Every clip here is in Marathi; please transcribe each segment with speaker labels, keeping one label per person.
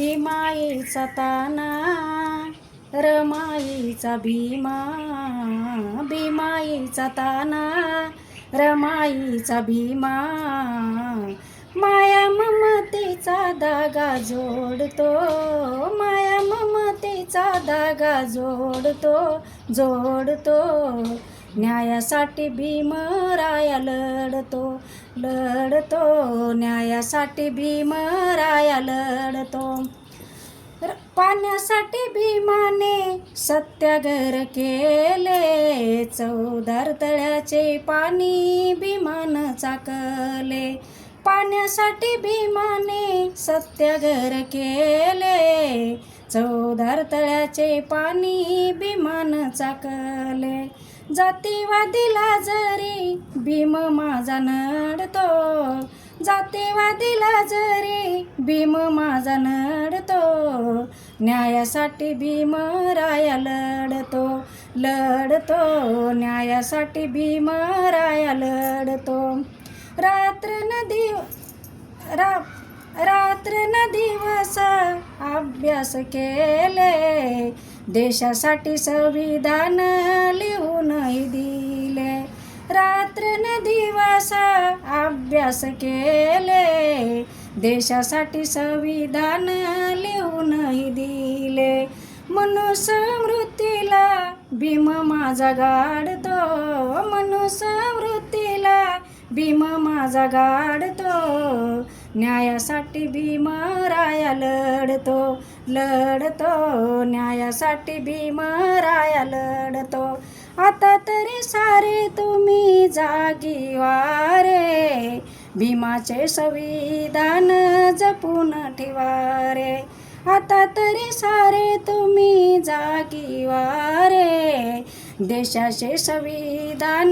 Speaker 1: भीमाईचा ताना रमाईचा भीमा, भीमाईचा ताना रमाईचा भीमा, माया ममतेचा धागा जोडतो, माया ममतेचा धागा जोडतो, जोडतो. न्यायासाठी भीमराया लढतो, लढतो. न्यायासाठी भीमराया लढतो. पाण्यासाठी भीमाने सत्याग्रह केले, चौदार तळ्याचे पाणी भीमानं चाकले. पाण्यासाठी भीमाने सत्याग्रह केले, चौदार तळ्याचे पाणी भीमानं चाकले. जातीवादीला जरी भीम माझा नडतो, जातीवादीला जरी भीम माझा नडतो, न्यायासाठी भीमराया लढतो, लढतो. न्यायासाठी भीमराया लढतो. रात्र न दिवस अभ्यास केले, देशासाठी संविधान लिहूनही दिले. रात्र न दिवस अभ्यास केले, देशासाठी संविधान लिहूनही दिले. मनुस्मृतीला भीम माझा गाडतो, मनुस्मृतीला भीम माझा गाडतो, न्यायासाठी भीमराया लढतो, लढतो. न्यायासाठी भीमराया लढतो. आता तरी सारे तुम्ही जागी व्हा रे, भीमाचे संविधान जपून ठेवा रे. आता तरी सारे तुम्ही जागी व्हा रे, देशाचे संविधान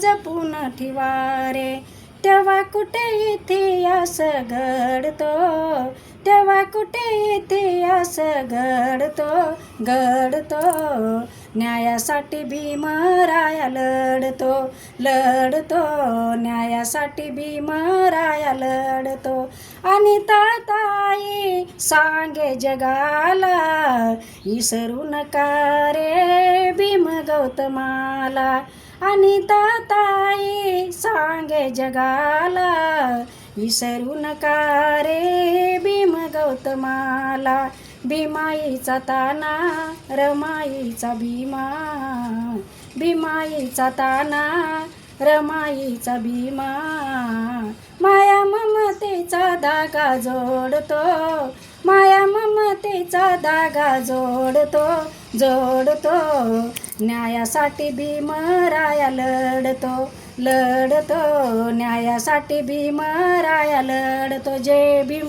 Speaker 1: जपून ठेवा रे. तेव्हा कुठे इतिहास घडतो, तेव्हा कुठे इतिहास घडतो, घडतो. न्यायासाठी भीमराया लढतो, लढतो. न्यायासाठी भीमराया लढतो. आणि ताई सांगे जगाला, विसरू नका रे भीम गौतमाला. आणि ताई सांगे जगाला, विसरू नका रे भीम गौतमाला. भीमाईचा ताना रमाईचा भीमा, भीमाईचा ताना रमाईचा भीमा, माया ममतेचा धागा जोडतो, माया ममतेचा धागा जोडतो, जोडतो. न्यायासाठी भीमराया लढतो, लढतो. न्यायासाठी भीमराया लढतो. जय भीम.